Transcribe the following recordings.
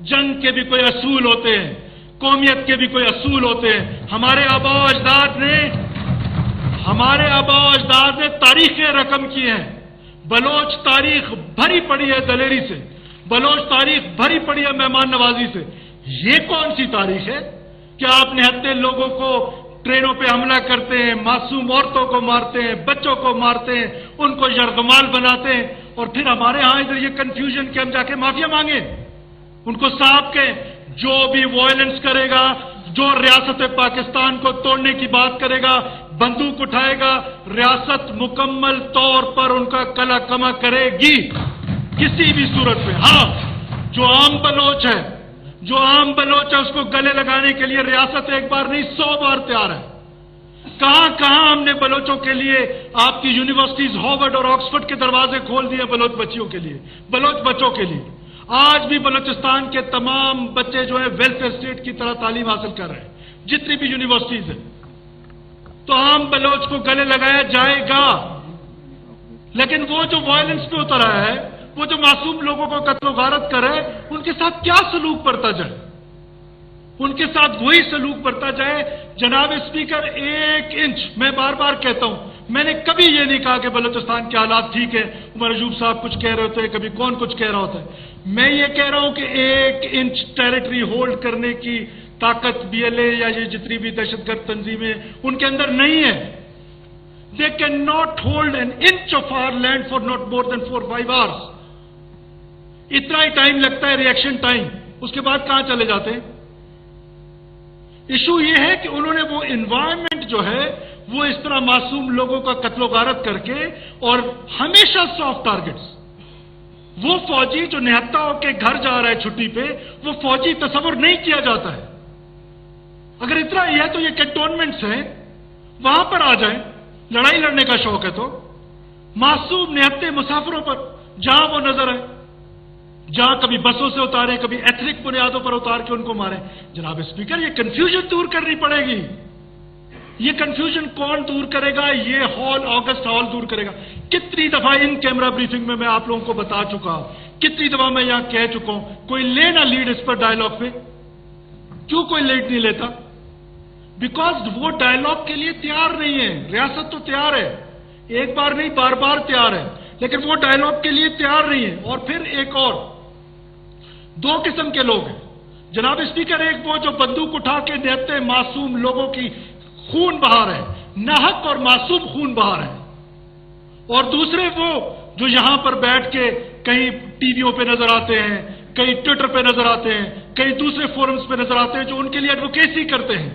جنگ کے بھی کوئی اصول ہوتے ہیں، قومیت کے بھی کوئی اصول ہوتے ہیں۔ ہمارے آباء و اجداد نے تاریخیں رقم کی ہیں۔ بلوچ تاریخ بھری پڑی ہے دلیری سے، بلوچ تاریخ بھری پڑی ہے مہمان نوازی سے۔ یہ کون سی تاریخ ہے کہ آپ نہتے لوگوں کو ٹرینوں پہ حملہ کرتے ہیں، معصوم عورتوں کو مارتے ہیں، بچوں کو مارتے ہیں، ان کو یرغمال بناتے ہیں، اور پھر ہمارے ہاں ادھر یہ کنفیوژن کہ ہم جا کے معافیا مانگیں؟ ان کو صاحب کہیں جو بھی وائلنس کرے گا، جو ریاست پاکستان کو توڑنے کی بات کرے گا، بندوق اٹھائے گا، ریاست مکمل طور پر ان کا کلا کما کرے گی کسی بھی صورت میں۔ ہاں، جو عام بلوچ ہے اس کو گلے لگانے کے لیے ریاست ایک بار نہیں 100 بار تیار ہے۔ کہاں کہاں ہم نے بلوچوں کے لیے آپ کی یونیورسٹیز ہارورڈ اور آکسفورڈ کے دروازے کھول دیے بلوچ بچیوں کے لیے، بلوچ بچوں کے لیے۔ آج بھی بلوچستان کے تمام بچے جو ہیں ویلفیئر اسٹیٹ کی طرح تعلیم حاصل کر رہے ہیں، جتنی بھی یونیورسٹیز ہیں۔ تو عام بلوچ کو گلے لگایا جائے گا، لیکن وہ جو وائلنس پہ اتر آیا ہے، وہ جو معصوم لوگوں کو قتل و غارت کرے، ان کے ساتھ کیا سلوک برتا جائے؟ ان کے ساتھ وہی سلوک برتا جائے۔ جناب اسپیکر، 1 انچ میں بار بار کہتا ہوں، میں نے کبھی یہ نہیں کہا کہ بلوچستان کے حالات ٹھیک ہے، عمر ایوب صاحب کچھ کہہ رہے ہوتے ہیں، کبھی کون کچھ کہہ رہا ہوتا ہے۔ میں یہ کہہ رہا ہوں کہ 1 انچ ٹیریٹری ہولڈ کرنے کی طاقت بی ایل اے یا یہ جتنی بھی دہشت گرد تنظیمیں ان کے اندر نہیں ہے۔ They cannot hold an inch of our land for not more than 4-5 hours. اتنا ہی ٹائم لگتا ہے ریئیکشن ٹائم، اس کے بعد کہاں چلے جاتے ہیں؟ ایشو یہ ہے کہ انہوں نے وہ انوائرمنٹ جو ہے وہ اس طرح معصوم لوگوں کا قتل و غارت کر کے، اور ہمیشہ سافٹ ٹارگٹس۔ وہ فوجی جو نہتا ہو کے گھر جا رہا ہے چھٹی پہ، وہ فوجی تصور نہیں کیا جاتا ہے۔ اگر اتنا ہی ہے تو یہ کنٹونمنٹس ہیں، وہاں پر آ جائیں، لڑائی لڑنے کا شوق ہے تو معصوم نہتے مسافروں پر جہاں وہ نظر آئے، جہاں کبھی بسوں سے اتارے، کبھی ایتھنک بنیادوں پر اتار کے ان کو مارے۔ جناب اسپیکر، یہ کنفیوژن دور کرنی پڑے گی۔ یہ کنفیوژن کون دور کرے گا؟ یہ آگسٹ ہال دور کرے گا۔ کتنی دفعہ ان کیمرہ بریفنگ میں آپ لوگوں کو بتا چکا ہوں، کتنی دفعہ میں یہاں کہہ چکا ہوں، کوئی لے نہ لیڈ اس پر ڈائلاگ پہ؟ کیوں کوئی لیڈ نہیں لیتا؟ بیکاز وہ ڈائلاگ کے لیے تیار نہیں ہے۔ ریاست تو تیار ہے، ایک بار نہیں بار بار تیار ہے، لیکن وہ ڈائلاگ کے لیے تیار نہیں ہے۔ اور پھر ایک اور 2 قسم کے لوگ ہیں جناب اسپیکر، ایک وہ جو بندوق اٹھا کے نہتے معصوم لوگوں کی خون بہا رہے ہیں، ناحق اور معصوم خون بہا رہے ہیں، اور دوسرے وہ جو یہاں پر بیٹھ کے کہیں ٹی ویوں پہ نظر آتے ہیں، کہیں ٹویٹر پہ نظر آتے ہیں، کہیں دوسرے فورمز پہ نظر آتے ہیں، جو ان کے لیے ایڈوکیسی کرتے ہیں،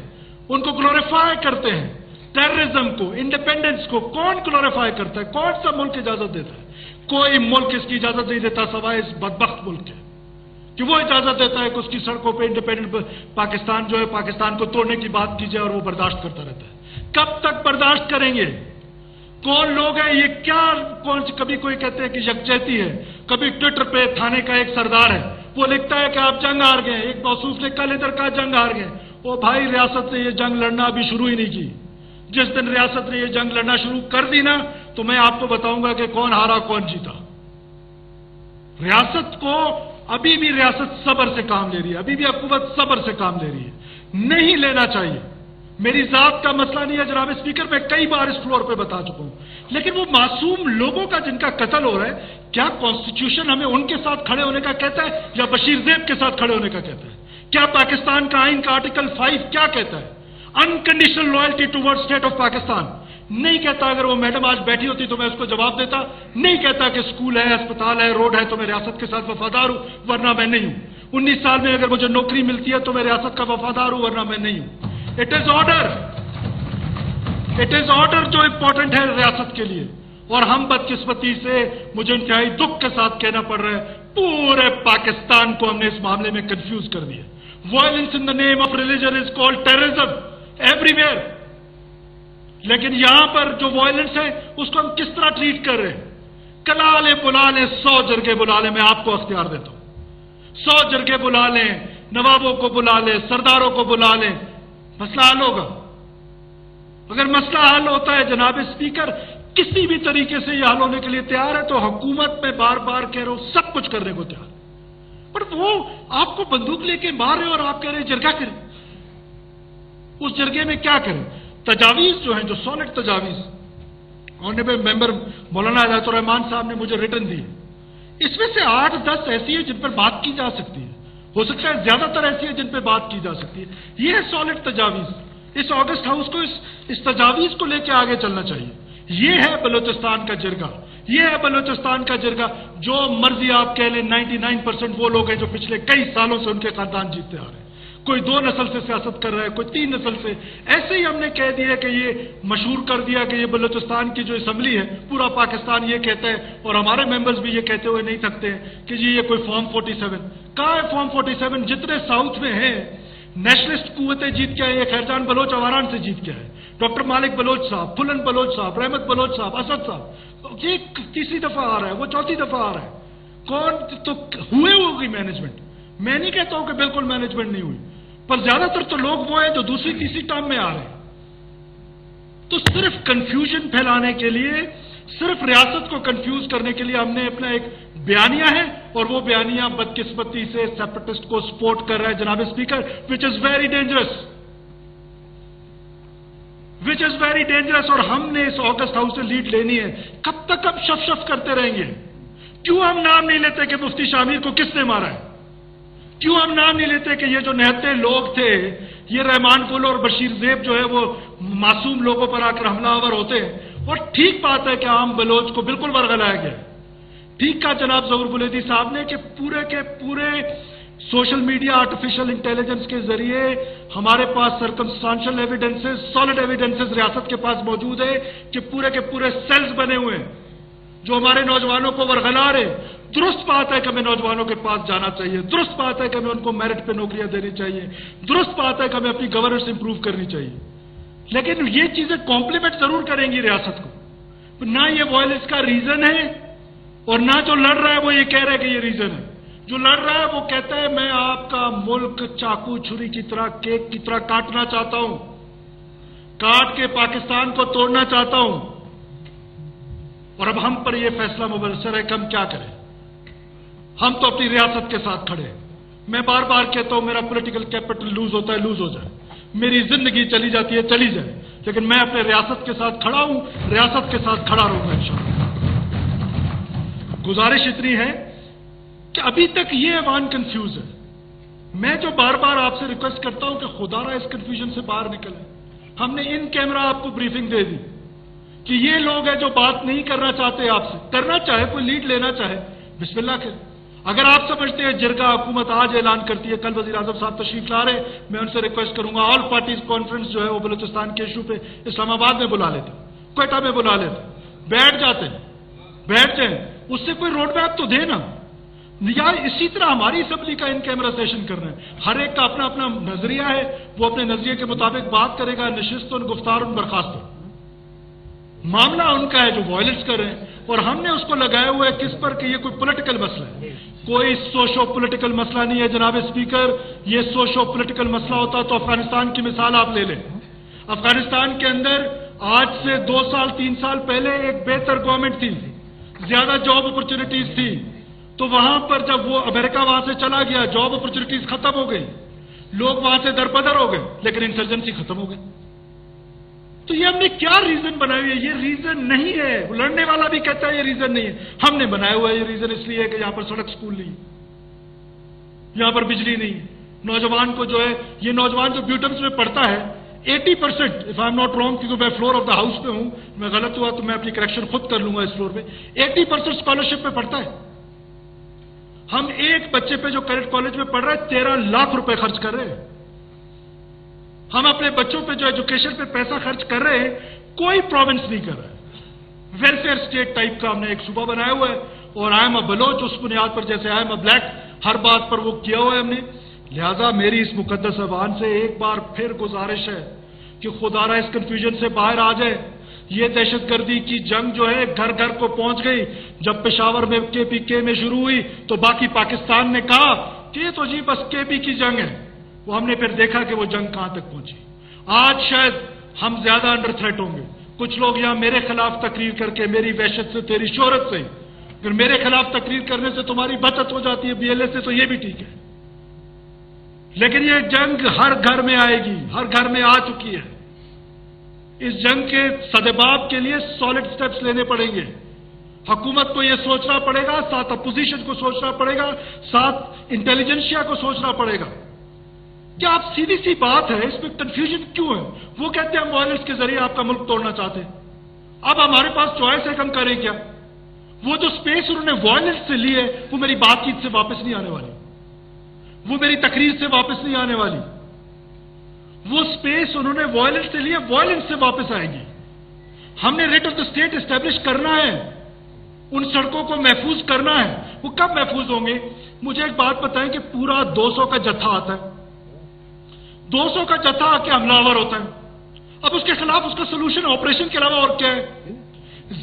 ان کو گلوریفائی کرتے ہیں۔ ٹیررزم کو، انڈیپینڈنس کو کون گلوریفائی کرتا ہے؟ کون سا ملک اجازت دیتا ہے؟ کوئی ملک اس کی اجازت نہیں دیتا سوائے اس بدبخت ملک کے، کہ وہ اجازت دیتا ہے کہ اس کی سڑکوں پہ انڈیپینڈنٹ پاکستان جو ہے پاکستان کو توڑنے کی بات کی جائے، اور وہ برداشت کرتا رہتا ہے۔ کب تک برداشت کریں گے؟ کون لوگ ہیں یہ؟ کیا کبھی کوئی کہتے ہیں کہ یکجہتی ہے، کبھی ٹویٹر پہ تھانے کا ایک سردار ہے، وہ لکھتا ہے کہ آپ جنگ ہار گئے، ایک موصوف نے کل ادھر کہا جنگ ہار گئے۔ وہ بھائی، ریاست نے یہ جنگ لڑنا ابھی شروع ہی نہیں کی۔ جس دن ریاست نے یہ جنگ لڑنا شروع کر دی نا، تو میں آپ کو بتاؤں گا کہ کون ہارا کون جیتا۔ ریاست کو ابھی بھی ریاست صبر سے کام لے رہی ہے، ابھی بھی حکومت صبر سے کام لے رہی ہے، نہیں لینا چاہیے۔ میری ذات کا مسئلہ نہیں ہے جناب اسپیکر، میں کئی بار اس فلور پہ بتا چکا ہوں، لیکن وہ معصوم لوگوں کا جن کا قتل ہو رہا ہے، کیا کانسٹیٹیوشن ہمیں ان کے ساتھ کھڑے ہونے کا کہتا ہے یا بشیر زیب کے ساتھ کھڑے ہونے کا کہتا ہے؟ کیا پاکستان کا آئین کا آرٹیکل 5 کیا کہتا ہے؟ Unconditional loyalty toward state of Pakistan نہیں کہتا۔ اگر وہ میڈم آج بیٹھی ہوتی تو میں اس کو جواب دیتا۔ نہیں کہتا کہ اسکول ہے، اسپتال ہے، روڈ ہے تو میں ریاست کے ساتھ وفادار ہوں، ورنہ میں نہیں ہوں۔ 19 سال میں اگر مجھے نوکری ملتی ہے تو میں ریاست کا وفادار ہوں، ورنہ میں نہیں ہوں۔ اٹ از آرڈر جو امپورٹنٹ ہے ریاست کے لیے۔ اور ہم بدقسمتی سے، مجھے انتہائی دکھ کے ساتھ کہنا پڑ رہا ہے، پورے پاکستان کو ہم نے اس معاملے میں کنفیوز کر دیا۔ Violence in the name of religion is called terrorism every where. لیکن یہاں پر جو وائلنس ہے اس کو ہم کس طرح ٹریٹ کر رہے ہیں؟ کلا لیں، بلا لیں، 100 جرگے بلا لیں، میں آپ کو اختیار دیتا ہوں۔ 100 جرگے بلا لیں، نوابوں کو بلا لیں، سرداروں کو بلا لیں، مسئلہ حل ہوگا۔ اگر مسئلہ حل ہوتا ہے جناب اسپیکر، کسی بھی طریقے سے یہ حل ہونے کے لیے تیار ہے، تو حکومت میں بار بار کہہ رہا ہوں سب کچھ کرنے کو تیار۔ پر وہ آپ کو بندوق لے کے مار رہے اور آپ کہہ رہے ہیں جرگہ کریں. اس جرگے میں کیا کریں؟ تجاویز جو ہیں، جو سالڈ تجاویز آنریبل ممبر مولانا ہدایت الرحمان صاحب نے مجھے ریٹن دی، اس میں سے 8-10 ایسی ہیں جن پر بات کی جا سکتی ہے. ہو سکتا ہے زیادہ تر ایسی ہے جن پہ بات کی جا سکتی ہے. یہ ہے سالڈ تجاویز. اس آگسٹ ہاؤس کو اس تجاویز کو لے کے آگے چلنا چاہیے. یہ ہے بلوچستان کا جرگہ. یہ ہے بلوچستان کا جرگا. جو مرضی آپ کہہ لیں، 99% وہ لوگ ہیں جو پچھلے کئی سالوں سے ان کے خاندان جیتتے آ رہے ہیں. کوئی 2 نسل سے سیاست کر رہا ہے، کوئی 3 نسل سے. ایسے ہی ہم نے کہہ دیا کہ یہ مشہور کر دیا کہ یہ بلوچستان کی جو اسمبلی ہے، پورا پاکستان یہ کہتا ہے اور ہمارے ممبرز بھی یہ کہتے ہوئے نہیں تھکتے ہیں کہ جی یہ کوئی فارم 47. کہاں ہے فارم 47؟ جتنے ساؤتھ میں ہیں نیشنلسٹ قوتیں جیت کے آئے. خیر جان بلوچ اواران سے جیت کے آئے، ڈاکٹر مالک بلوچ صاحب، پھلن بلوچ صاحب، رحمت بلوچ صاحب، اسد صاحب. یہ تیسری دفعہ آ رہا ہے، وہ چوتھی دفعہ آ رہا ہے. کون تو ہوئے ہوگی مینجمنٹ. میں نہیں کہتا ہوں کہ بالکل مینجمنٹ نہیں ہوئی، پر زیادہ تر تو لوگ وہ ہیں جو دوسری تیسری ٹرم میں آ رہے ہیں. تو صرف کنفیوژن پھیلانے کے لیے، صرف ریاست کو کنفیوز کرنے کے لیے ہم نے اپنا ایک بیانیہ ہے، اور وہ بیانیہ بدقسمتی سے سیپریٹسٹ کو سپورٹ کر رہا ہے جناب speaker, which is very dangerous. Which is very dangerous. اور ہم نے اس آگسٹ ہاؤس سے لیڈ لینی ہے. کب تک ہم شف کرتے رہیں گے؟ کیوں ہم نام نہیں لیتے کہ مفتی شامیر کو کس نے مارا ہے؟ کیوں ہم نام نہیں لیتے کہ یہ جو نہتے لوگ تھے، یہ رحمان گل اور بشیر زیب جو ہے وہ معصوم لوگوں پر آ کر حملہ آور ہوتے ہیں؟ اور ٹھیک بات ہے کہ عام بلوچ کو بالکل ورغلایا گیا. ٹھیک کہا جناب ظہور بلیدی صاحب نے کہ پورے کے پورے سوشل میڈیا آرٹیفیشل انٹیلیجنس کے ذریعے ہمارے پاس سرکمسٹانشل ایویڈنسز، سالڈ ایویڈنسز ریاست کے پاس موجود ہے کہ پورے کے پورے سیلز بنے ہوئے ہیں جو ہمارے نوجوانوں کو ورغلا رہے. درست بات ہے کہ ہمیں نوجوانوں کے پاس جانا چاہیے، درست بات ہے کہ ہمیں ان کو میرٹ پہ نوکریاں دینی چاہیے، درست بات ہے کہ ہمیں اپنی گورننس امپروو کرنی چاہیے. لیکن یہ چیزیں کمپلیمنٹ ضرور کریں گی ریاست کو. نہ یہ وائلنس کا ریزن ہے، اور نہ جو لڑ رہا ہے وہ یہ کہہ رہا ہے کہ یہ ریزن ہے. جو لڑ رہا ہے وہ کہتا ہے میں آپ کا ملک چاقو چھری کی طرح، کیک کی طرح کاٹنا چاہتا ہوں، کاٹ کے پاکستان کو توڑنا چاہتا ہوں. اور اب ہم پر یہ فیصلہ مبنصر ہے کہ ہم کیا کریں. ہم تو اپنی ریاست کے ساتھ کھڑے ہیں. میں بار بار کہتا ہوں میرا پولیٹیکل کیپٹل لوز ہوتا ہے، لوز ہو جائے، میری زندگی چلی جاتی ہے، چلی جائے، لیکن میں اپنے ریاست کے ساتھ کھڑا ہوں، ریاست کے ساتھ کھڑا رہوں گا انشاءاللہ. گزارش اتنی ہے کہ ابھی تک یہ ایوان کنفیوز ہے. میں جو بار بار آپ سے ریکویسٹ کرتا ہوں کہ خدا را اس کنفیوژن سے باہر نکلیں. ہم نے ان کیمرہ آپ کو بریفنگ دے دی کہ یہ لوگ ہیں جو بات نہیں کرنا چاہتے آپ سے. کرنا چاہے، کوئی لیڈ لینا چاہے، بسم اللہ کریں. اگر آپ سمجھتے ہیں جرگہ حکومت آج اعلان کرتی ہے، کل وزیر اعظم صاحب تشریف لا رہے، میں ان سے ریکویسٹ کروں گا آل پارٹیز کانفرنس جو ہے وہ بلوچستان کے ایشو پہ اسلام آباد میں بلا لیتے، کوئٹہ میں بلا لیتے، بیٹھ جاتے، بیٹھ جائیں. اس سے کوئی روڈ میپ تو دے نا. یا اسی طرح ہماری اسمبلی کا ان کیمرہ سیشن کرنا ہے. ہر ایک کا اپنا اپنا نظریہ ہے، وہ اپنے نظریے کے مطابق بات کرے گا. نشست ان گفتار ان برخاست. معاملہ ان کا ہے جو وائلنس کر رہے ہیں، اور ہم نے اس کو لگایا ہوا ہے کس پر کہ یہ کوئی پولیٹیکل مسئلہ ہے. کوئی سوشو پولیٹیکل مسئلہ نہیں ہے جناب اسپیکر. یہ سوشو پولیٹیکل مسئلہ ہوتا تو افغانستان کی مثال آپ لے لیں. افغانستان کے اندر آج سے 2 سال 3 سال پہلے ایک بہتر گورنمنٹ تھی، زیادہ جاب اپرچونٹیز تھی. تو وہاں پر جب وہ امریکہ وہاں سے چلا گیا، جاب اپرچونٹیز ختم ہو گئی، لوگ وہاں سے دربدر ہو گئے، لیکن انسرجنسی ختم ہو گئی. تو یہ ہم نے کیا ریزن بنایا ہوئے؟ یہ ریزن نہیں ہے. لڑنے والا بھی کہتا ہے یہ ریزن نہیں ہے. ہم نے بنایا ہوا ہے یہ ریزن اس لیے کہ یہاں پر سڑک سکول نہیں، یہاں پر بجلی نہیں. نوجوان کو جو ہے، یہ نوجوان جو بیوٹمس میں پڑھتا ہے 80%، if I am not wrong, کیونکہ میں فلور آف دا ہاؤس پہ ہوں، میں غلط ہوا تو میں اپنی کریکشن خود کر لوں گا. اس فلور پہ 80% اسکالرشپ پہ پڑھتا ہے. ہم ایک بچے پہ جو کریڈٹ کالج میں پڑھ رہا ہے 13 لاکھ روپے خرچ کر رہے ہیں. ہم اپنے بچوں پہ جو ایجوکیشن پہ پیسہ خرچ کر رہے ہیں، کوئی پروونس نہیں کر رہا ہے. ویلفیئر اسٹیٹ ٹائپ کا ہم نے ایک صوبہ بنایا ہوا ہے، اور آئی ایم اے بلوچ اس بنیاد پر، جیسے آئی ایم اے بلیک، ہر بات پر وہ کیا ہوا ہے ہم نے. لہذا میری اس مقدس ایوان سے ایک بار پھر گزارش ہے کہ خدا را اس کنفیوژن سے باہر آ جائے. یہ دہشت گردی کی جنگ جو ہے گھر گھر کو پہنچ گئی. جب پشاور میں KPK میں شروع ہوئی تو باقی پاکستان نے کہا کہ یہ تو جی بس KP کی جنگ ہے. وہ ہم نے پھر دیکھا کہ وہ جنگ کہاں تک پہنچی. آج شاید ہم زیادہ انڈر تھریٹ ہوں گے. کچھ لوگ یہاں میرے خلاف تقریر کر کے، میری وحشت سے، تیری شہرت سے اگر میرے خلاف تقریر کرنے سے تمہاری بچت ہو جاتی ہے BLA سے تو یہ بھی ٹھیک ہے، لیکن یہ جنگ ہر گھر میں آئے گی، ہر گھر میں آ چکی ہے۔ اس جنگ کے سدباب کے لیے سالڈ سٹیپس لینے پڑیں گے۔ حکومت کو یہ سوچنا پڑے گا، ساتھ اپوزیشن کو سوچنا پڑے گا، ساتھ انٹیلیجنسیا کو سوچنا پڑے گا۔ کیا آپ سیدھی سی بات ہے، اس میں کنفیوژن کیوں ہے؟ وہ کہتے ہیں ہم وائلنس کے ذریعے آپ کا ملک توڑنا چاہتے ہیں۔ اب ہمارے پاس چوائس ہے کہ ہم کریں کیا؟ وہ جو سپیس انہوں نے وائلنس سے لی ہے وہ میری بات چیت سے واپس نہیں آنے والی، وہ میری تقریر سے واپس نہیں آنے والی۔ وہ سپیس انہوں نے وائلنس سے لی ہے، وائلنس سے واپس آئے گی۔ ہم نے rate of the state establish کرنا ہے، ان سڑکوں کو محفوظ کرنا ہے۔ وہ کب محفوظ ہوں گے؟ مجھے ایک بات بتائیں کہ پورا 200 کا جتھا آتا ہے، 200 کا جتھا آ کے حملہ آور ہوتا ہے، اب اس کے خلاف اس کا سلوشن آپریشن کے علاوہ اور کیا ہے؟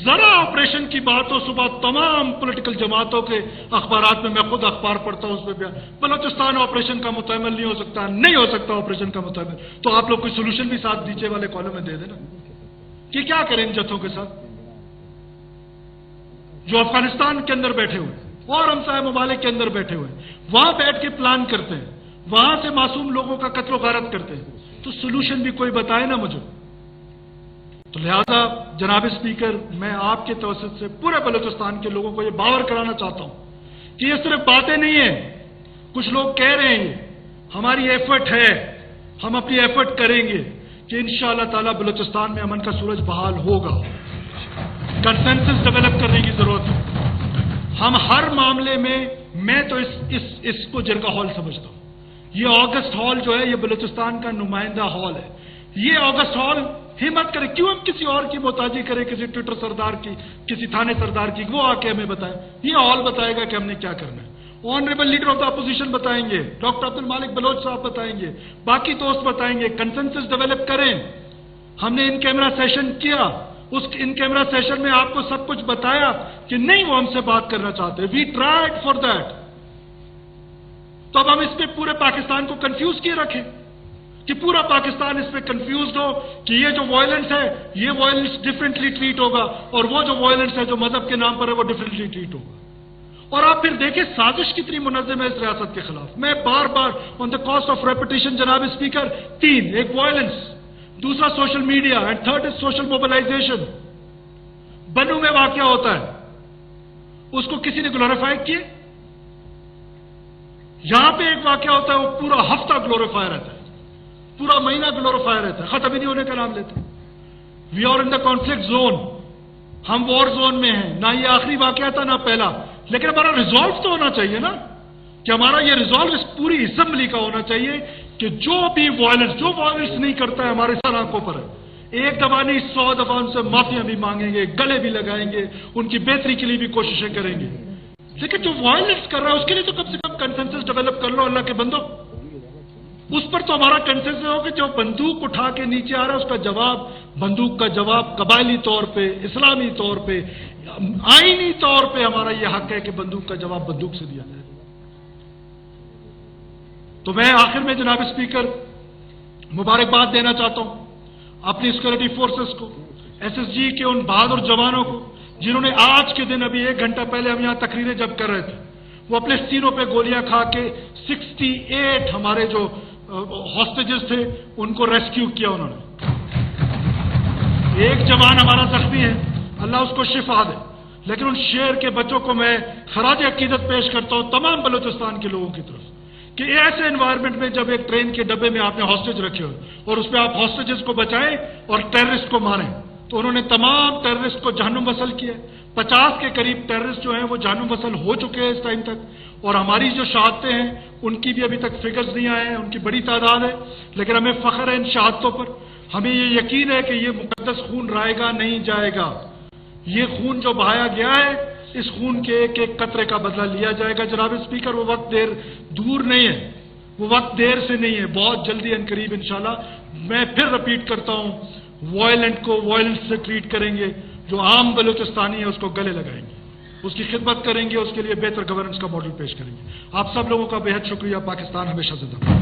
ذرا آپریشن کی بات ہو، صبح تمام پولیٹیکل جماعتوں کے اخبارات میں، میں خود اخبار پڑھتا ہوں، اس میں بلوچستان آپریشن کا متعمل نہیں ہو سکتا، نہیں ہو سکتا آپریشن کا متعمل، تو آپ لوگ کوئی سلوشن بھی ساتھ نیچے والے کالم میں دے دینا کہ کیا کریں ان جتھوں کے ساتھ جو افغانستان کے اندر بیٹھے ہوئے اور ہمسائے ممالک کے اندر بیٹھے ہوئے، وہاں بیٹھ کے پلان کرتے ہیں، وہاں سے معصوم لوگوں کا قتل و غارت کرتے ہیں، تو سلوشن بھی کوئی بتائے نا مجھے۔ تو لہذا جناب اسپیکر، میں آپ کے توسط سے پورے بلوچستان کے لوگوں کو یہ باور کرانا چاہتا ہوں کہ یہ صرف باتیں نہیں ہیں۔ کچھ لوگ کہہ رہے ہیں ہماری ایفرٹ ہے، ہم اپنی ایفرٹ کریں گے کہ انشاءاللہ تعالی بلوچستان میں امن کا سورج بحال ہوگا۔ کنسنسس ڈیولپ کرنے کی ضرورت ہے۔ ہم ہر معاملے میں تو اس کو جرگہ ہال سمجھتا ہوں۔ یہ آگسٹ ہال جو ہے یہ بلوچستان کا نمائندہ ہال ہے۔ یہ آگسٹ ہال ہمت کرے، کیوں ہم کسی اور کی محتاجی کریں، کسی ٹویٹر سردار کی، کسی تھانے سردار کی، وہ آ کے ہمیں بتائے۔ یہ ہال بتائے گا کہ ہم نے کیا کرنا ہے۔ Honourable leader of the opposition بتائیں گے، ڈاکٹر عبد المالک بلوچ صاحب بتائیں گے، باقی دوست بتائیں گے۔ کنسنسس ڈیولپ کریں۔ ہم نے ان کیمرہ سیشن کیا، اس ان کیمرہ سیشن میں آپ کو سب کچھ بتایا کہ نہیں وہ ہم سے بات کرنا چاہتے، وی ٹرائیڈ فار دیٹ۔ تو اب ہم اس پہ پورے پاکستان کو کنفیوز کیے رکھیں کہ پورا پاکستان اس پہ کنفیوزڈ ہو کہ یہ جو وائلنس ہے یہ وائلنس ڈفرینٹلی ٹریٹ ہوگا، اور وہ جو وائلنس ہے جو مذہب کے نام پر ہے وہ ڈفرینٹلی ٹریٹ ہوگا۔ اور آپ پھر دیکھیں سازش کتنی منظم ہے اس ریاست کے خلاف۔ میں بار بار on the cost of repetition جناب اسپیکر، 3، ایک وائلنس، دوسرا social media, and third is social mobilization. Bannu میں واقعہ ہوتا ہے، اس کو کسی نے گلوریفائی کیے؟ یہاں پہ ایک واقعہ ہوتا ہے وہ پورا ہفتہ گلوریفائی رہتا ہے، پورا مہینہ گلوریفائی رہتا ہے، ختم ہی نہیں ہونے کا نام لیتے۔ We are in the conflict zone, ہم وار زون میں ہیں۔ نہ یہ آخری واقعہ تھا نہ پہلا، لیکن ہمارا ریزالو تو ہونا چاہیے نا، کہ ہمارا یہ ریزالو اس پوری اسمبلی کا ہونا چاہیے کہ جو بھی وائلنس نہیں کرتا ہے ہمارے سر آنکھوں پر ہے، ایک دفعہ نہیں 100 دفعہ ان سے معافیاں بھی مانگیں گے، گلے بھی لگائیں گے، ان کی بہتری کے لیے بھی کوششیں کریں گے۔ لیکن جو وائلنس کر رہا ہے اس کے لیے تو کم سے کم کنسنسس ڈیولپ کر لو اللہ کے بندو۔ اس پر تو ہمارا کنسنسس ہو کہ جو بندوق اٹھا کے نیچے آ رہا ہے اس کا جواب، بندوق کا جواب قبائلی طور پہ، اسلامی طور پہ، آئینی طور پہ ہمارا یہ حق ہے کہ بندوق کا جواب بندوق سے دیا جائے۔ تو میں آخر میں جناب اسپیکر مبارکباد دینا چاہتا ہوں اپنی سیکورٹی فورسز کو، SSG کے ان بہادر جوانوں کو جنہوں نے آج کے دن، ابھی 1 گھنٹہ پہلے ہم یہاں تقریریں جب کر رہے تھے، وہ اپنے سینوں پہ گولیاں کھا کے 68 ہمارے جو ہاسٹیجز تھے ان کو ریسکیو کیا انہوں نے۔ ایک جوان ہمارا زخمی ہے، اللہ اس کو شفا دے، لیکن ان شہر کے بچوں کو میں خراج عقیدت پیش کرتا ہوں تمام بلوچستان کے لوگوں کی طرف کہ ایسے انوائرمنٹ میں جب ایک ٹرین کے ڈبے میں آپ نے ہاسٹیج رکھے ہو اور اس پہ آپ ہاسٹیجز کو بچائیں اور ٹیررسٹ کو ماریں، تو انہوں نے تمام ٹیررسٹ کو جہنم وصل کیا۔ 50 کے قریب ٹیررسٹ جو ہیں وہ جہنم وصل ہو چکے ہیں اس ٹائم تک، اور ہماری جو شہادتیں ہیں ان کی بھی ابھی تک فگرز نہیں آئے ہیں، ان کی بڑی تعداد ہے، لیکن ہمیں فخر ہے ان شہادتوں پر۔ ہمیں یہ یقین ہے کہ یہ مقدس خون رائے گا نہیں جائے گا، یہ خون جو بہایا گیا ہے اس خون کے ایک ایک قطرے کا بدلہ لیا جائے گا۔ جناب اسپیکر، وہ وقت دور نہیں ہے، وہ وقت دیر سے نہیں ہے، بہت جلدی ان قریب انشاءاللہ۔ میں پھر رپیٹ کرتا ہوں، وائلنٹ کو وائلنٹ سے ٹریٹ کریں گے، جو عام بلوچستانی ہے اس کو گلے لگائیں گے، اس کی خدمت کریں گے، اس کے لیے بہتر گورننس کا ماڈل پیش کریں گے۔ آپ سب لوگوں کا بہت شکریہ۔ پاکستان ہمیشہ زندہ باد۔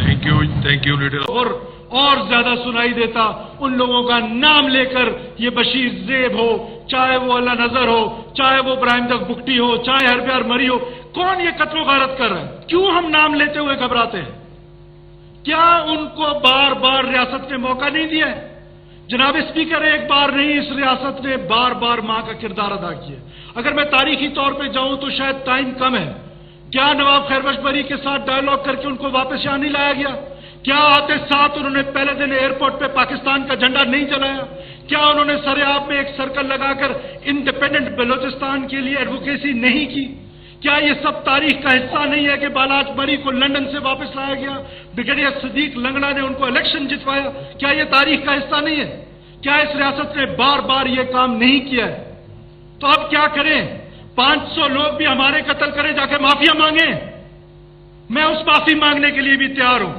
Thank you leader. اور زیادہ سنائی دیتا ان لوگوں کا نام لے کر، یہ بشیر زیب ہو، چاہے وہ اللہ نظر ہو، چاہے وہ ابراہیم تک بکٹی ہو، چاہے ہرپیار مری ہو، کون یہ قتل و غارت کر رہا ہے؟ کیوں ہم نام لیتے ہوئے گھبراتے ہیں؟ کیا ان کو بار بار ریاست نے موقع نہیں دیا ہے؟ جناب اسپیکر، ایک بار نہیں، اس ریاست نے بار بار ماں کا کردار ادا کیا۔ اگر میں تاریخی طور پہ جاؤں تو شاید ٹائم کم ہے۔ کیا نواب خیر بخش بری کے ساتھ ڈائیلاگ کر کے ان کو واپس یہاں نہیں لایا گیا؟ کیا آتے ساتھ انہوں نے پہلے دن ایئرپورٹ پہ پاکستان کا جھنڈا نہیں جلایا؟ کیا انہوں نے سریاب میں ایک سرکل لگا کر انڈیپینڈنٹ بلوچستان کے لیے ایڈوکیسی نہیں کی؟ کیا یہ سب تاریخ کا حصہ نہیں ہے کہ بالاج بری کو لندن سے واپس لایا گیا، بریگیڈیئر صدیق لنگڑا نے ان کو الیکشن جتوایا؟ کیا یہ تاریخ کا حصہ نہیں ہے؟ کیا اس ریاست نے بار بار یہ کام نہیں کیا ہے؟ تو اب کیا کریں؟ 500 لوگ بھی ہمارے قتل کریں، جا کے معافیا مانگیں؟ میں اس معافی مانگنے کے لیے بھی تیار ہوں،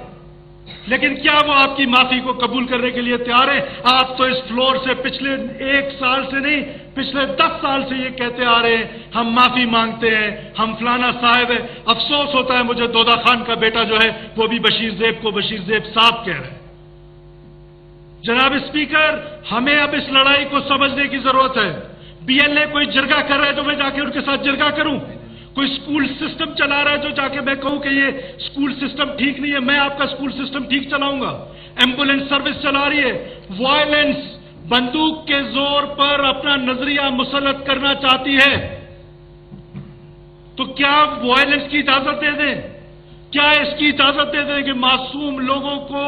لیکن کیا وہ آپ کی معافی کو قبول کرنے کے لیے تیار ہیں؟ آپ تو اس فلور سے پچھلے 1 سال سے نہیں، پچھلے 10 سال سے یہ کہتے آ رہے ہیں ہم معافی مانگتے ہیں، ہم فلانا صاحب ہے۔ افسوس ہوتا ہے مجھے، دودہ خان کا بیٹا جو ہے وہ بھی بشیر زیب کو بشیر زیب صاحب کہہ رہے ہیں۔ جناب اسپیکر، ہمیں اب اس لڑائی کو سمجھنے کی ضرورت ہے۔ بی ایل اے کوئی جرگہ کر رہا ہے تو میں جا کے ان کے ساتھ جرگہ کروں؟ کوئی سکول سسٹم چلا رہا ہے جو جا کے میں کہوں کہ یہ سکول سسٹم ٹھیک نہیں ہے، میں آپ کا سکول سسٹم ٹھیک چلاؤں گا؟ ایمبولینس سروس چلا رہی ہے، وائلنس بندوق کے زور پر اپنا نظریہ مسلط کرنا چاہتی ہے، تو کیا وائلنس کی اجازت دے دیں؟ کیا اس کی اجازت دے دیں کہ معصوم لوگوں کو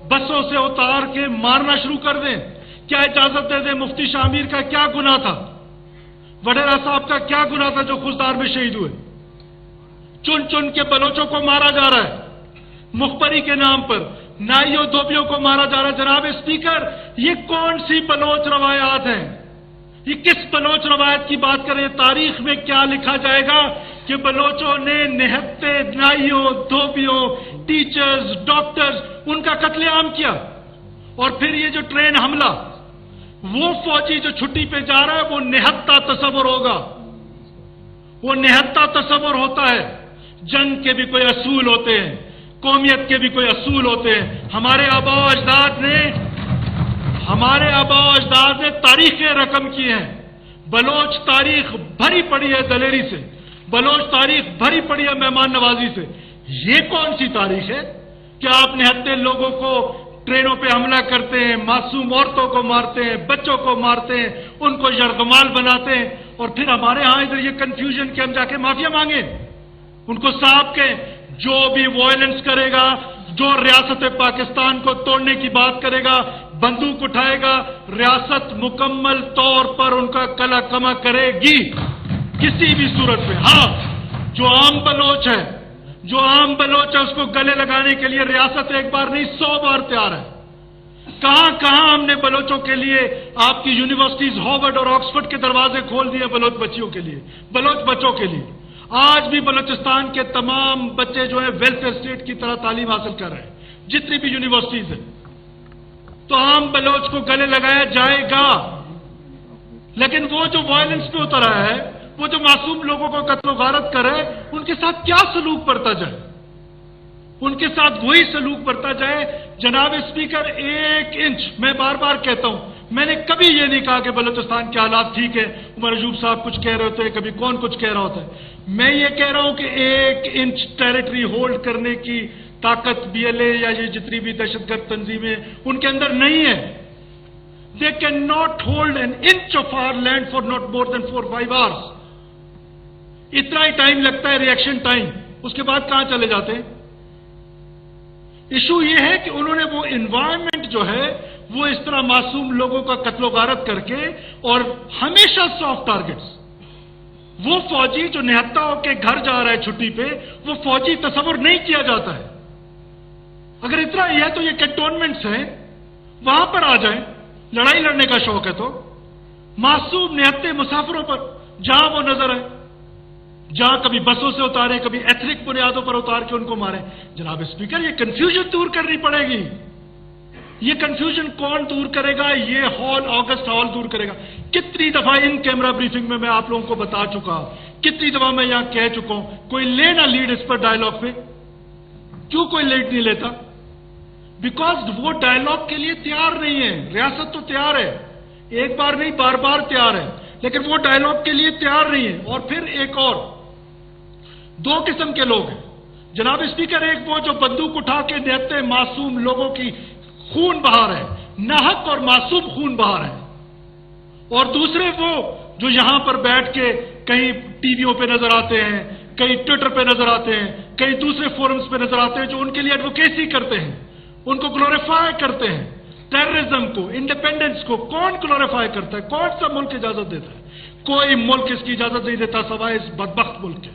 بسوں سے اتار کے مارنا شروع کر دیں؟ کیا اجازت دے دیں؟ مفتی شاہ امیر کا کیا گناہ تھا؟ وڈیرا صاحب کا کیا گناہ تھا جو خوزدار میں شہید ہوئے؟ چن چن کے بلوچوں کو مارا جا رہا ہے مخبری کے نام پر، نائیوں دھوبیوں کو مارا جا رہا ہے۔ جناب اسپیکر، یہ کون سی بلوچ روایات ہیں؟ یہ کس بلوچ روایت کی بات کریں؟ تاریخ میں کیا لکھا جائے گا کہ بلوچوں نے نہتے نائیوں دھوبیوں ٹیچرز ڈاکٹرز ان کا قتل عام کیا؟ اور پھر یہ جو ٹرین حملہ، وہ فوجی جو چھٹی پہ جا رہا ہے وہ نہتا تصور ہوگا، وہ نہتا تصور ہوتا ہے۔ جنگ کے بھی کوئی اصول ہوتے ہیں، قومیت کے بھی کوئی اصول ہوتے ہیں۔ ہمارے آباء و اجداد نے تاریخیں رقم کی ہیں۔ بلوچ تاریخ بھری پڑی ہے دلیری سے، بلوچ تاریخ بھری پڑی ہے مہمان نوازی سے۔ یہ کون سی تاریخ ہے کہ آپ نہتے لوگوں کو ٹرینوں پہ حملہ کرتے ہیں، معصوم عورتوں کو مارتے ہیں، بچوں کو مارتے ہیں، ان کو یرغمال بناتے ہیں، اور پھر ہمارے ہاں ادھر یہ کنفیوژن کہ ہم جا کے معافیا مانگیں؟ ان کو صاحب کہیں جو بھی وائلنس کرے گا، جو ریاست پاکستان کو توڑنے کی بات کرے گا، بندوق اٹھائے گا، ریاست مکمل طور پر ان کا کلا کما کرے گی کسی بھی صورت میں۔ ہاں، جو عام بلوچ ہے اس کو گلے لگانے کے لیے ریاست ایک بار نہیں 100 بار تیار ہے۔ کہاں کہاں ہم نے بلوچوں کے لیے آپ کی یونیورسٹیز ہارورڈ اور آکسفورڈ کے دروازے کھول دیے بلوچ بچیوں کے لیے، بلوچ بچوں کے لیے۔ آج بھی بلوچستان کے تمام بچے جو ہیں ویلفیئر اسٹیٹ کی طرح تعلیم حاصل کر رہے ہیں، جتنی بھی یونیورسٹیز ہیں۔ تو عام بلوچ کو گلے لگایا جائے گا، لیکن وہ جو وائلنس پہ اتر آیا ہے، وہ جو معصوم لوگوں کو قتل و غارت کرے، ان کے ساتھ کیا سلوک برتا جائے؟ ان کے ساتھ وہی سلوک برتا جائے۔ جناب اسپیکر، 1 انچ میں بار بار کہتا ہوں، میں نے کبھی یہ نہیں کہا کہ بلوچستان کے حالات ٹھیک ہے، عمر ایوب صاحب کچھ کہہ رہے ہوتے ہیں، کبھی کون کچھ کہہ رہا ہوتا ہے۔ میں یہ کہہ رہا ہوں کہ 1 انچ ٹیریٹری ہولڈ کرنے کی طاقت بی ایل اے یا یہ جتنی بھی دہشت گرد تنظیمیں ان کے اندر نہیں ہے۔ They cannot hold an inch of our land for not more than 4-5 hours. اتنا ہی ٹائم لگتا ہے ریئیکشن ٹائم، اس کے بعد کہاں چلے جاتے ہیں؟ ایشو یہ ہے کہ انہوں نے وہ انوائرمنٹ جو ہے وہ اس طرح معصوم لوگوں کا قتل و غارت کر کے، اور ہمیشہ سافٹ ٹارگٹس، وہ فوجی جو نہتا ہو کے گھر جا رہا ہے چھٹی پہ، وہ فوجی تصور نہیں کیا جاتا ہے۔ اگر اتنا ہی ہے تو یہ کنٹونمنٹس ہیں، وہاں پر آ جائیں، لڑائی لڑنے کا شوق ہے تو معصوم نہتے مسافروں پر جہاں وہ نظر آئے، جہاں کبھی بسوں سے اتارے، کبھی ایتھنک بنیادوں پر اتار کے ان کو مارے۔ جناب اسپیکر، یہ کنفیوژن دور کرنی پڑے گی۔ یہ کنفیوژن کون دور کرے گا؟ یہ آگسٹ ہال دور کرے گا۔ کتنی دفعہ ان کیمرہ بریفنگ میں آپ لوگوں کو بتا چکا، کتنی دفعہ میں یہاں کہہ چکا ہوں، کوئی لے نہ لیڈ اس پر ڈائیلاگ پہ؟ کیوں کوئی لیڈ نہیں لیتا؟ بیکاز وہ ڈائیلاگ کے لیے تیار نہیں ہے۔ ریاست تو تیار ہے، ایک بار نہیں بار بار تیار ہے۔ لیکن وہ ڈائلاگ کے لیے تیار نہیں ہے. اور پھر ایک اور دو قسم کے لوگ ہیں جناب اسپیکر. ایک وہ جو بندوق اٹھا کے دیتے معصوم لوگوں کی خون بہا رہے ہیں, ناحق اور معصوم خون بہا رہے ہیں. اور دوسرے وہ جو یہاں پر بیٹھ کے کہیں ٹی ویوں پہ نظر آتے ہیں, کہیں ٹویٹر پہ نظر آتے ہیں, کہیں دوسرے فورمز پہ نظر آتے ہیں, جو ان کے لیے ایڈوکیسی کرتے ہیں, ان کو گلوریفائی کرتے ہیں. ٹیررزم کو, انڈیپینڈنس کو کون گلوریفائی کرتا ہے؟ کون سا ملک اجازت دیتا ہے؟ کوئی ملک اس کی اجازت نہیں دیتا سوائے اس بدبخت ملک کے,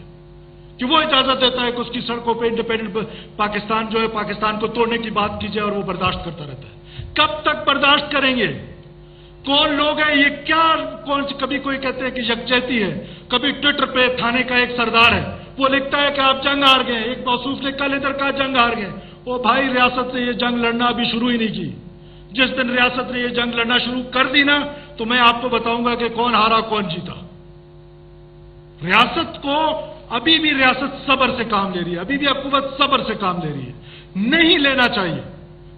کہ وہ اجازت دیتا ہے کہ اس کی سڑکوں پہ انڈیپینڈنٹ پاکستان جو ہے, پاکستان کو توڑنے کی بات کی جائے اور وہ برداشت کرتا رہتا ہے. کب تک برداشت کریں گے؟ کون لوگ ہیں یہ؟ کیا کبھی کوئی کہتے ہیں کہ یکجہتی ہے, کبھی ٹویٹر پہ تھانے کا ایک سردار ہے وہ لکھتا ہے کہ آپ جنگ ہار گئے. ایک موصوف نے کل ادھر کہا جنگ ہار گئے. وہ بھائی ریاست نے یہ جنگ لڑنا ابھی شروع ہی نہیں کی. جس دن ریاست نے یہ جنگ لڑنا شروع کر دی نا, تو میں آپ کو بتاؤں گا کہ کون ہارا کون جیتا. ریاست کو ابھی بھی ریاست صبر سے کام لے رہی ہے, ابھی بھی حکومت صبر سے کام لے رہی ہے. نہیں لینا چاہیے.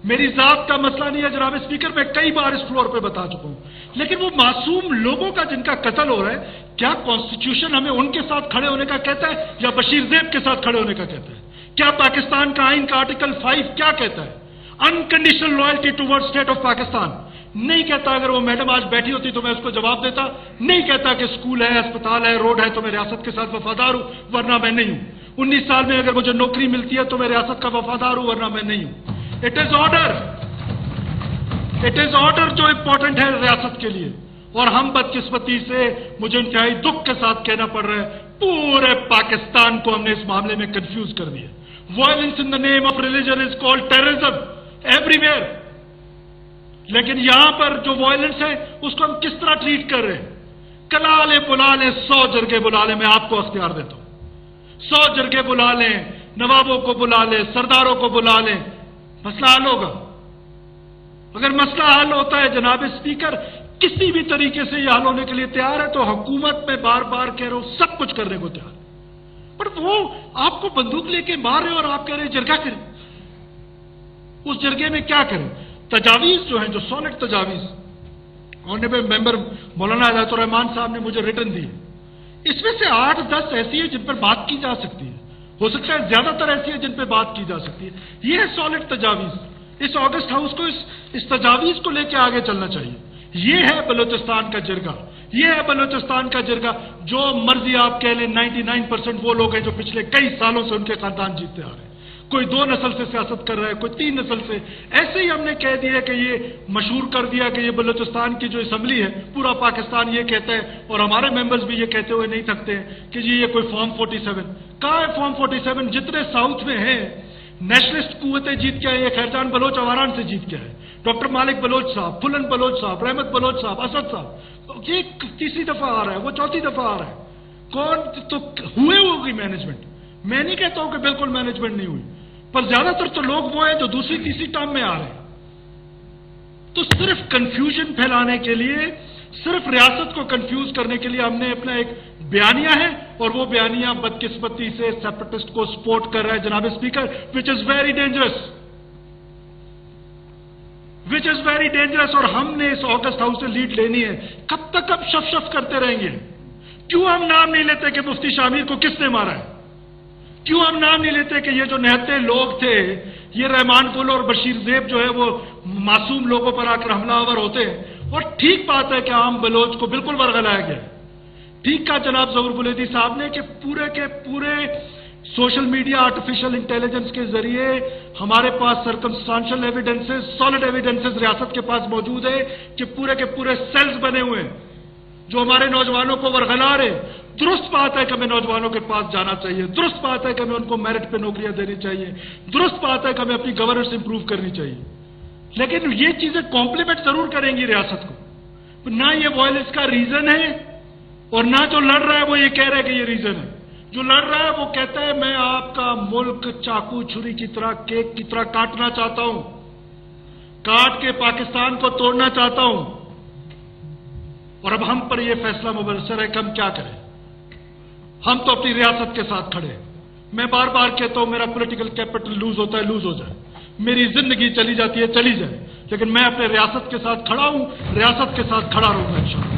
میری ذات کا مسئلہ نہیں ہے جناب اسپیکر, میں کئی بار اس فلور پہ بتا چکا ہوں. لیکن وہ معصوم لوگوں کا جن کا قتل ہو رہا ہے, کیا کانسٹیٹیوشن ہمیں ان کے ساتھ کھڑے ہونے کا کہتا ہے یا بشیر زیب کے ساتھ کھڑے ہونے کا کہتا ہے؟ کیا پاکستان کا آئین کا آرٹیکل 5 کیا کہتا ہے؟ Unconditional loyalty toward state of Pakistan نہیں کہتا. اگر وہ میڈم آج بیٹھی ہوتی تو میں اس کو جواب دیتا. نہیں کہتا کہ اسکول ہے, اسپتال ہے, روڈ ہے تو میں ریاست کے ساتھ وفادار ہوں ورنہ میں نہیں ہوں. 19 سال میں اگر مجھے نوکری ملتی ہے تو میں ریاست کا وفادار ہوں ورنہ میں نہیں ہوں. It is order, it is order جو امپورٹنٹ ہے ریاست کے لیے. اور ہم بدقسمتی سے مجھے انتہائی دکھ کے ساتھ کہنا پڑ رہا ہے, پورے پاکستان کو ہم نے اس معاملے میں کنفیوز کر دیا. Violence in the name of religion is called terrorism every where. لیکن یہاں پر جو وائلنس ہے اس کو ہم کس طرح ٹریٹ کر رہے ہیں؟ کلا لیں بلا لیں, 100 جرگے بلا لیں, میں آپ کو اختیار دیتا ہوں. 100 جرگے بلا لیں, نوابوں کو بلا لیں, سرداروں کو بلا لیں, مسئلہ حل ہوگا. اگر مسئلہ حل ہوتا ہے جناب اسپیکر, کسی بھی طریقے سے یہ حل ہونے کے لیے تیار ہے, تو حکومت میں بار بار کہہ رہا ہوں سب کچھ کرنے کو تیار. پر وہ آپ کو بندوق لے کے مار رہے اور آپ کہہ رہے جرگہ کریں. اس جرگے میں کیا کریں؟ تجاویز جو ہیں, جو سالڈ تجاویز آنریبل ممبر مولانا ہدایت الرحمان صاحب نے مجھے ریٹن دی ہے, اس میں سے 8-10 ایسی ہے جن پر بات کی جا سکتی ہے. ہو سکتا ہے زیادہ تر ایسی ہے جن پہ بات کی جا سکتی ہے. یہ ہے سالڈ تجاویز. اس آگسٹ ہاؤس کو اس تجاویز کو لے کے آگے چلنا چاہیے. یہ ہے بلوچستان کا جرگہ, یہ ہے بلوچستان کا جرگہ. جو مرضی آپ کہہ لیں, 99% وہ لوگ ہیں جو پچھلے کئی سالوں سے ان کے خاندان جیتتے آ رہے ہیں. کوئی 2 نسل سے سیاست کر رہا ہے, کوئی 3 نسل سے. ایسے ہی ہم نے کہہ دیا کہ یہ مشہور کر دیا کہ یہ بلوچستان کی جو اسمبلی ہے, پورا پاکستان یہ کہتا ہے اور ہمارے ممبرز بھی یہ کہتے ہوئے نہیں تھکتے ہیں کہ جی یہ کوئی فارم 47. کہاں ہے فارم 47؟ جتنے ساؤتھ میں ہیں نیشنلسٹ قوتیں جیت کے آئے. یہ خیرجان بلوچ اواران سے جیت کے آئے, ڈاکٹر مالک بلوچ صاحب, پھلن بلوچ صاحب, رحمت بلوچ صاحب, اسد صاحب. یہ تیسری دفعہ آ رہا ہے, وہ چوتھی دفعہ آ رہا ہے. کون تو ہوئے ہوگی مینجمنٹ. میں نہیں کہتا ہوں کہ بالکل مینجمنٹ نہیں ہوئی, پر زیادہ تر تو لوگ وہ ہیں جو دوسری تیسری ٹرم میں آ رہے ہیں. تو صرف کنفیوژن پھیلانے کے لیے, صرف ریاست کو کنفیوز کرنے کے لیے ہم نے اپنا ایک بیانیہ ہے, اور وہ بیانیہ بدقسمتی سے سیپریٹسٹ کو سپورٹ کر رہا ہے جناب speaker, which is very dangerous, which is very dangerous. اور ہم نے اس آگسٹ ہاؤس سے لیڈ لینی ہے. کب تک اب شف شف کرتے رہیں گے؟ کیوں ہم نام نہیں لیتے کہ مفتی شامیر کو کس نے مارا ہے؟ کیوں ہم نام نہیں لیتے کہ یہ جو نہتے لوگ تھے, یہ رحمان گل اور بشیر زیب جو ہے وہ معصوم لوگوں پر آ کر حملہ آور ہوتے ہیں؟ اور ٹھیک بات ہے کہ عام بلوچ کو بالکل ورغلایا گیا. ٹھیک کہا جناب ظہور بلیدی صاحب نے کہ پورے کے پورے سوشل میڈیا آرٹیفیشل انٹیلیجنس کے ذریعے ہمارے پاس سرکمسٹانشل ایویڈنسز, سالڈ ایویڈنسز ریاست کے پاس موجود ہے کہ پورے کے پورے سیلز بنے ہوئے ہیں جو ہمارے نوجوانوں کو ورغلا رہے. درست بات ہے کہ ہمیں نوجوانوں کے پاس جانا چاہیے, درست بات ہے کہ ہمیں ان کو میرٹ پہ نوکریاں دینی چاہیے, درست بات ہے کہ ہمیں اپنی گورننس امپروو کرنی چاہیے. لیکن یہ چیزیں کمپلیمنٹ ضرور کریں گی ریاست کو. نہ یہ وائلنس کا ریزن ہے, اور نہ جو لڑ رہا ہے وہ یہ کہہ رہا ہے کہ یہ ریزن ہے. جو لڑ رہا ہے وہ کہتا ہے میں آپ کا ملک چاقو چھری کی طرح, کیک کی طرح کاٹنا چاہتا ہوں, کاٹ کے پاکستان کو توڑنا چاہتا ہوں. اور اب ہم پر یہ فیصلہ مبصر ہے کہ ہم کیا کریں. ہم تو اپنی ریاست کے ساتھ کھڑے. میں بار بار کہتا ہوں میرا پولیٹیکل کیپٹل لوز ہوتا ہے, لوز ہو جائے, میری زندگی چلی جاتی ہے, چلی جائے, لیکن میں اپنے ریاست کے ساتھ کھڑا ہوں, ریاست کے ساتھ کھڑا رہوں گا انشاءاللہ.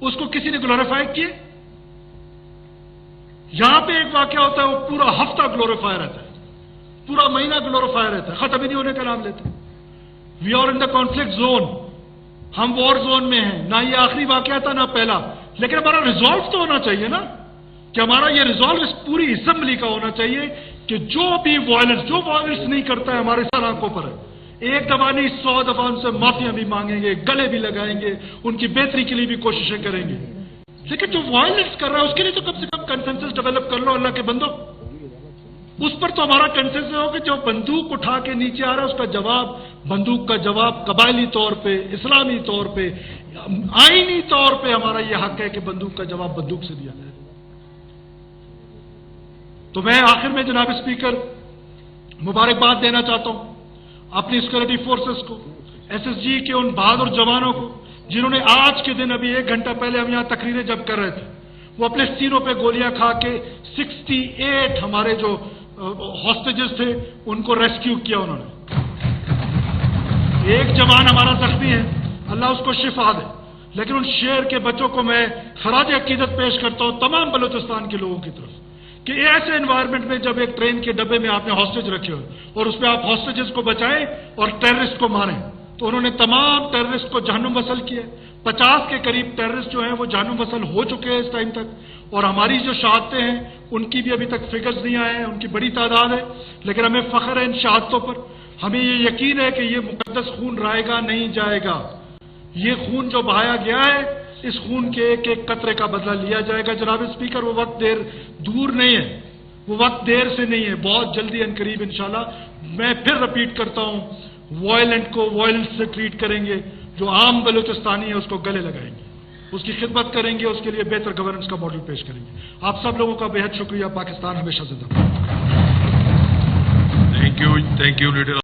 اس کو کسی نے گلوریفائی کیے؟ یہاں پہ ایک واقعہ ہوتا ہے وہ پورا ہفتہ گلوریفائی رہتا ہے، پورا مہینہ گلوریفائی رہتا ہے، ختم ہی نہیں ہونے کا نام لیتے. We are in the conflict zone, ہم وار زون میں ہیں. نہ یہ آخری واقعہ تھا نہ پہلا، لیکن ہمارا ریزالو تو ہونا چاہیے نا کہ ہمارا یہ ریزالو اس پوری اسمبلی کا ہونا چاہیے کہ جو بھی وائلنس نہیں کرتا ہے ہمارے سر آنکھوں پر ہے. ایک دفعہ نہیں 100 دفعہ ان سے معافیاں بھی مانگیں گے، گلے بھی لگائیں گے، ان کی بہتری کے لیے بھی کوششیں کریں گے. لیکن جو وائلنس کر رہا ہے اس کے لیے تو کم سے کم کنسنسس ڈیولپ کر لو اللہ کے بندو. اس پر تو ہمارا کنسنسس ہو کہ جو بندوق اٹھا کے نیچے آ رہا ہے اس کا جواب، بندوق کا جواب قبائلی طور پہ، اسلامی طور پہ، آئینی طور پہ ہمارا یہ حق ہے کہ بندوق کا جواب بندوق سے دیا جائے. تو میں آخر میں جناب اسپیکر مبارکباد دینا چاہتا ہوں اپنی سیکورٹی فورسز کو، ایس ایس جی کے ان بہادر جوانوں کو جنہوں نے آج کے دن، ابھی 1 گھنٹہ پہلے ہم یہاں تقریریں جب کر رہے تھے، وہ اپنے سینوں پہ گولیاں کھا کے 68 ہمارے جو ہاسٹیجز تھے ان کو ریسکیو کیا. انہوں نے ایک جوان ہمارا زخمی ہے، اللہ اس کو شفا دے، لیکن ان شہر کے بچوں کو میں خراج عقیدت پیش کرتا ہوں تمام بلوچستان کے لوگوں کی طرف کہ ایسے انوائرمنٹ میں جب ایک ٹرین کے ڈبے میں آپ نے ہاسٹیج رکھے ہو اور اس پہ آپ ہاسٹیجز کو بچائیں اور ٹیررسٹ کو ماریں، تو انہوں نے تمام ٹیررسٹ کو جہنم وصل کیا. 50 کے قریب ٹیررسٹ جو ہیں وہ جہنم وصل ہو چکے ہیں اس ٹائم تک، اور ہماری جو شہادتیں ہیں ان کی بھی ابھی تک فگرز نہیں آئے ہیں، ان کی بڑی تعداد ہے، لیکن ہمیں فخر ہے ان شہادتوں پر. ہمیں یہ یقین ہے کہ یہ مقدس خون رائے گا نہیں جائے گا. یہ خون جو بہایا گیا ہے اس خون کے ایک ایک قطرے کا بدلہ لیا جائے گا. جناب اسپیکر وہ وقت دیر دور نہیں ہے، وہ وقت دیر سے نہیں ہے، بہت جلدی ان قریب انشاءاللہ. میں پھر رپیٹ کرتا ہوں، وائلنٹ کو وائلنٹ سے ٹریٹ کریں گے، جو عام بلوچستانی ہے اس کو گلے لگائیں گے، اس کی خدمت کریں گے، اس کے لیے بہتر گورننس کا ماڈل پیش کریں گے. آپ سب لوگوں کا بے حد شکریہ. پاکستان ہمیشہ زندہ باد. Thank you leader.